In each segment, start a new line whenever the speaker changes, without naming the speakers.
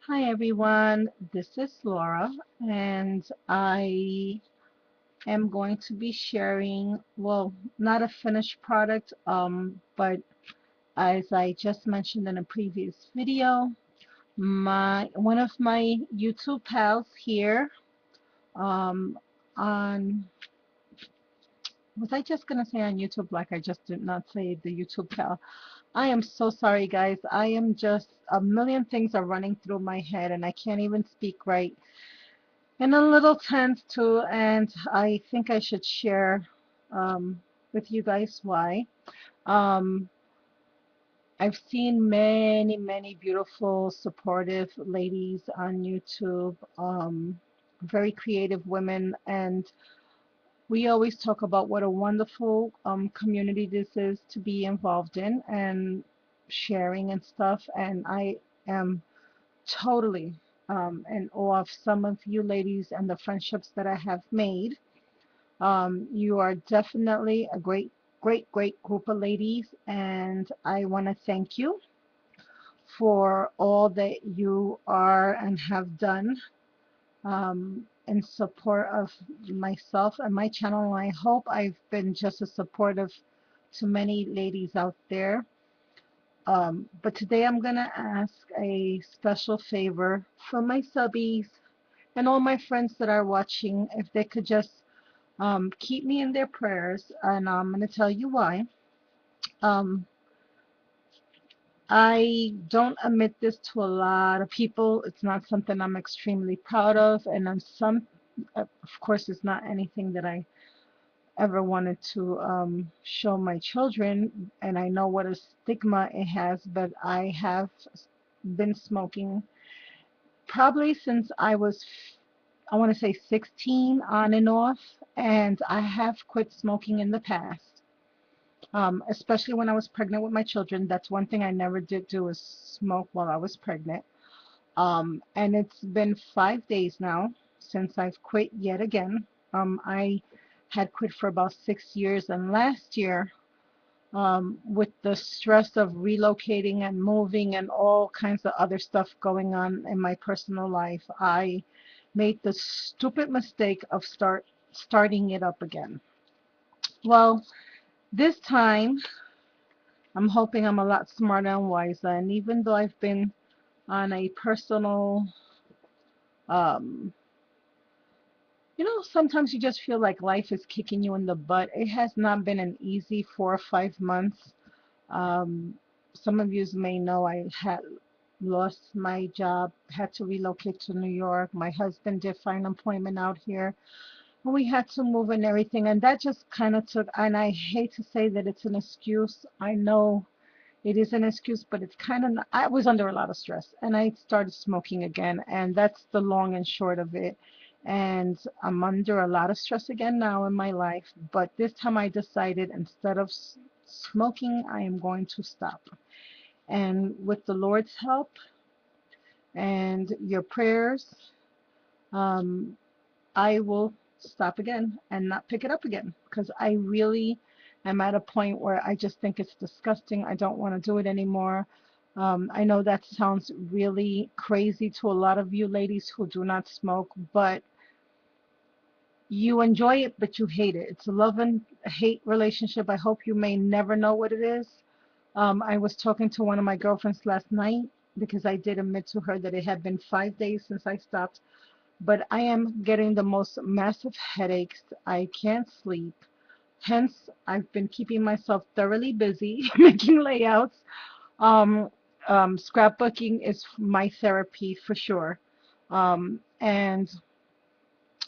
Hi everyone, this is Laura, and I am going to be sharing, well, not a finished product, but as I just mentioned in a previous video, my one of my YouTube pals here, um, on, was I just gonna say on YouTube like I just did not say the YouTube pal? I am so sorry guys. I am just a million things are running through my head and I can't even speak right. And a little tense too, and I think I should share with you guys why. Um, I've seen many beautiful, supportive ladies on YouTube, very creative women, and we always talk about what a wonderful community this is to be involved in and sharing and stuff. And I am totally in awe of some of you ladies and the friendships that I have made. You are definitely a great group of ladies, and I want to thank you for all that you are and have done in support of myself and my channel. And I hope I've been just as supportive to many ladies out there. But today I'm going to ask a special favor from my subbies and all my friends that are watching if they could just keep me in their prayers, and I'm going to tell you why. Um, I don't admit this to a lot of people. It's not something I'm extremely proud of, and of course, it's not anything that I ever wanted to show my children, and I know what a stigma it has, but I have been smoking probably since I want to say 16 on and off, and I have quit smoking in the past. Especially when I was pregnant with my children. That's one thing I never did do is smoke while I was pregnant. And it's been 5 days now since I've quit yet again. I had quit for about 6 years, and last year, with the stress of relocating and moving and all kinds of other stuff going on in my personal life, I made the stupid mistake of starting it up again. Well, this time I'm hoping I'm a lot smarter and wiser. And even though I've been on a personal, um, sometimes you just feel like life is kicking you in the butt. It has not been an easy 4 or 5 months. Um, some of you may know I had lost my job, had to relocate to New York. My husband did find employment out here. We had to move and everything. And that just kind of took, and I hate to say that it's an excuse. I know it is an excuse, but it's kind of, I was under a lot of stress and I started smoking again. And that's the long and short of it. And I'm under a lot of stress again now in my life. But this time I decided instead of smoking, I am going to stop. And with the Lord's help and your prayers, um, I will stop again and not pick it up again because I really am at a point where I just think it's disgusting. I don't want to do it anymore. I know that sounds really crazy to a lot of you ladies who do not smoke, but you enjoy it, but you hate it. It's a love and hate relationship. I hope you may never know what it is. I was talking to one of my girlfriends last night because I did admit to her that it had been 5 days since I stopped, but I am getting the most massive headaches. I can't sleep. Hence, I've been keeping myself thoroughly busy making layouts. Um, Scrapbooking is my therapy for sure. And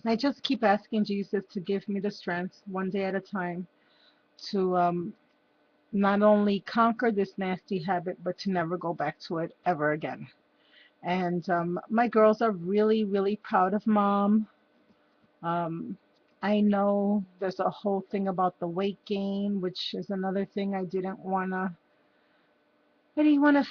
I just keep asking Jesus to give me the strength, one day at a time, to not only conquer this nasty habit, but to never go back to it ever again. And my girls are really proud of mom. Um, I know there's a whole thing about the weight gain, which is another thing I didn't wanna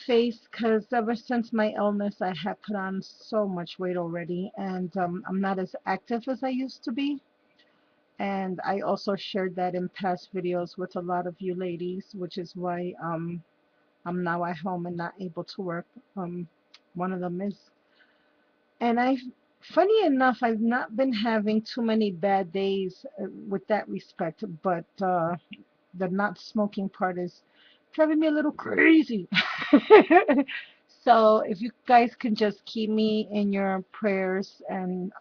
face because ever since my illness, I have put on so much weight already, and I'm not as active as I used to be. And I also shared that in past videos with a lot of you ladies, which is why I'm now at home and not able to work. One of them is And funny enough, I've not been having too many bad days with that respect, but the not smoking part is driving me a little crazy. So if you guys can just keep me in your prayers and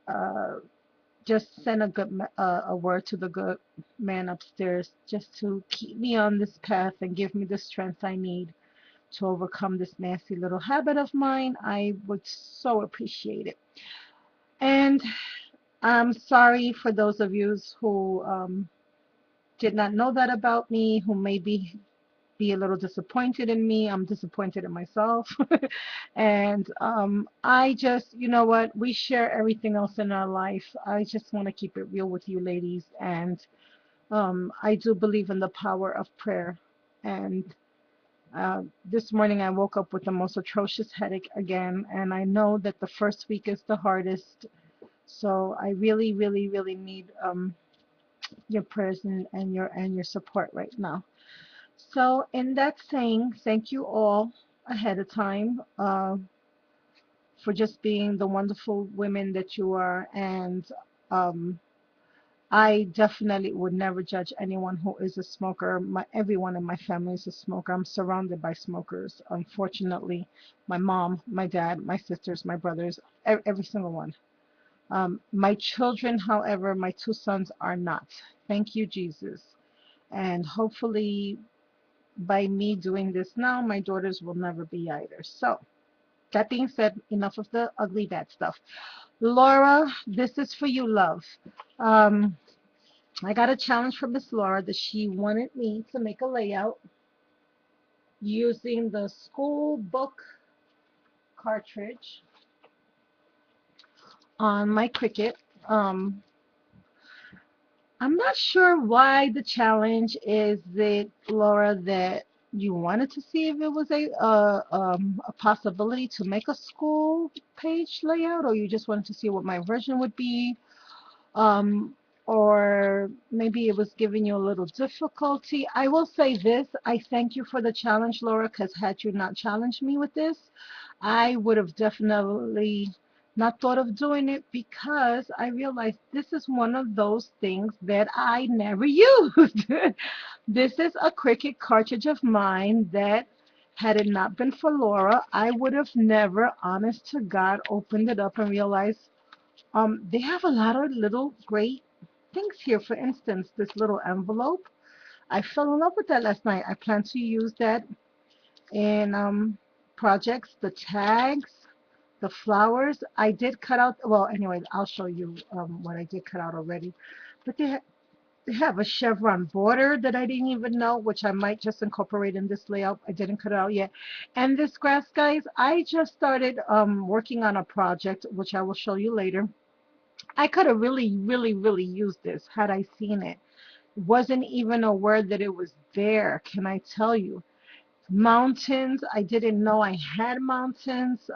uh, just send a word to the good man upstairs just to keep me on this path and give me the strength I need to overcome this nasty little habit of mine, I would so appreciate it. And I'm sorry for those of you who did not know that about me, who maybe be a little disappointed in me. I'm disappointed in myself. And I just, you know what, we share everything else in our life. I just want to keep it real with you ladies. And I do believe in the power of prayer. And this morning I woke up with the most atrocious headache again. And I know that the first week is the hardest. So I really, really, really need your prayers and your support right now. So, in that saying, thank you all ahead of time for just being the wonderful women that you are. And um, I definitely would never judge anyone who is a smoker. Everyone in my family is a smoker. I'm surrounded by smokers. Unfortunately, my mom, my dad, my sisters, my brothers, every single one. My children, however, my two sons are not. Thank you, Jesus. And hopefully, by me doing this now, my daughters will never be either. So, that being said, enough of the ugly bad stuff. Laura, this is for you, love. Um, I got a challenge from Miss Laura that she wanted me to make a layout using the school book cartridge on my Cricut. Um, I'm not sure why the challenge is that, Laura, that you wanted to see if it was a possibility to make a school page layout, or you just wanted to see what my version would be. um, or maybe it was giving you a little difficulty. I will say this, I thank you for the challenge, Laura, because had you not challenged me with this, I would have definitely not thought of doing it because I realized this is one of those things that I never used. This is a Cricut cartridge of mine that had it not been for Laura, I would have never, honest to God, opened it up and realized they have a lot of little great things here. For instance, this little envelope. I fell in love with that last night. I plan to use that in projects, the tags, the flowers. I did cut out, well, anyway, I'll show you what I did cut out already. But they have a chevron border that I didn't even know, which I might just incorporate in this layout. I didn't cut it out yet. And this grass, guys, I just started working on a project, which I will show you later. I could have really, really, really used this had I seen it. Wasn't even aware that it was there, can I tell you? Mountains, I didn't know I had mountains,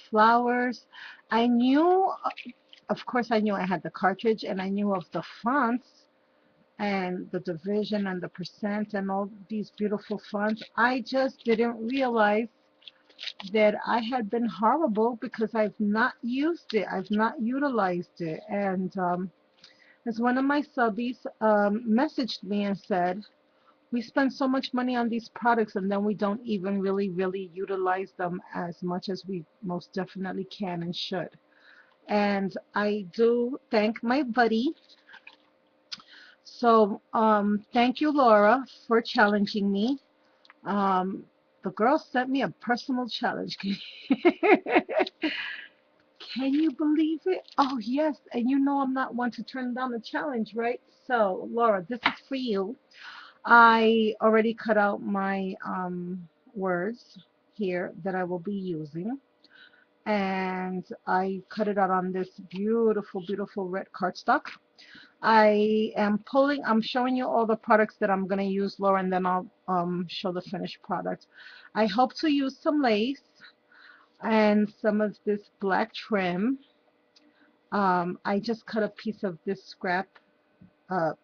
flowers. I knew, of course, I knew I had the cartridge and I knew of the fonts and the division and the percent and all these beautiful fonts. I just didn't realize that I had been horrible because I've not used it. I've not utilized it. And as one of my subbies messaged me and said, we spend so much money on these products and then we don't even really, really utilize them as much as we most definitely can and should. And I do thank my buddy. So thank you, Laura, for challenging me. Um, the girl sent me a personal challenge. Can you believe it? Oh, yes. And you know I'm not one to turn down a challenge, right? So, Laura, this is for you. I already cut out my words here that I will be using. And I cut it out on this beautiful, beautiful red cardstock. I'm showing you all the products that I'm going to use, Laura, and then I'll show the finished product. I hope to use some lace and some of this black trim. I just cut a piece of this scrap,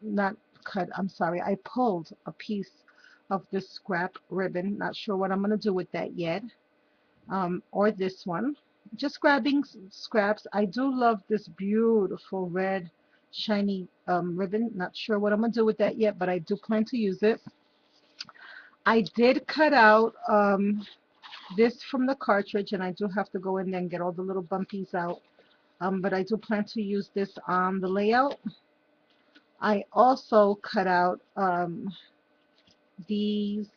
not cut, I'm sorry, I pulled a piece of this scrap ribbon. Not sure what I'm going to do with that yet, or this one. just grabbing scraps. I do love this beautiful red shiny ribbon. Not sure what I'm gonna do with that yet, but I do plan to use it. I did cut out this from the cartridge, and I do have to go in there and get all the little bumpies out. But I do plan to use this on the layout. I also cut out these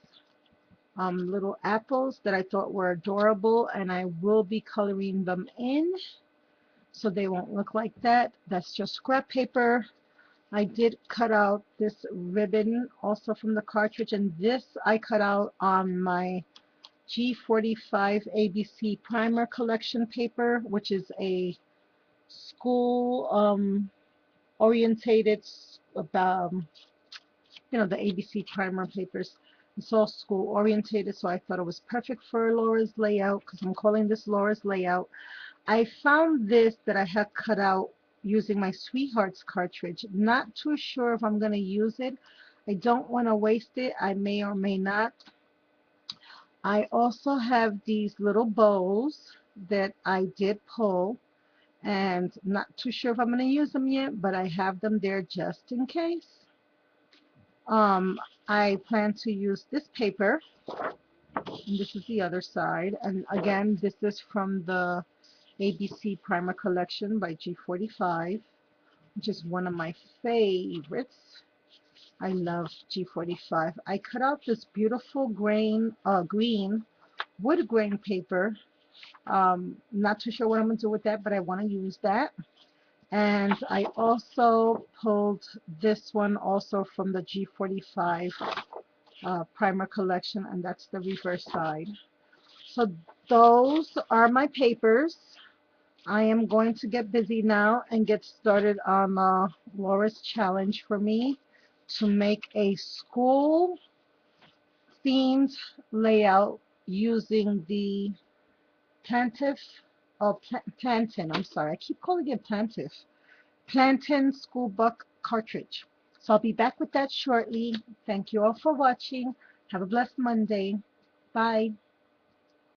little apples that I thought were adorable, and I will be coloring them in so they won't look like that. That's just scrap paper. I did cut out this ribbon also from the cartridge, and this I cut out on my G45 ABC primer collection paper, which is a school orientated about the ABC primer papers. It's all school orientated, so I thought it was perfect for Laura's layout because I'm calling this Laura's layout. I found this that I had cut out using my Sweethearts cartridge. Not too sure if I'm going to use it. I don't want to waste it. I may or may not. I also have these little bows that I did pull, and not too sure if I'm going to use them yet, but I have them there just in case. I plan to use this paper, and this is the other side. And again, this is from the ABC Primer Collection by G45, which is one of my favorites. I love G45. I cut out this beautiful green wood grain paper. Not too sure what I'm going to do with that, but I want to use that. And I also pulled this one also from the G45 primer collection, and that's the reverse side. So those are my papers. I am going to get busy now and get started on Laura's challenge for me to make a school themed layout using the Plantif, oh, Plantin, I'm sorry, I keep calling it Plantif, Plantin School Book Cartridge. So I'll be back with that shortly. Thank you all for watching. Have a blessed Monday. Bye.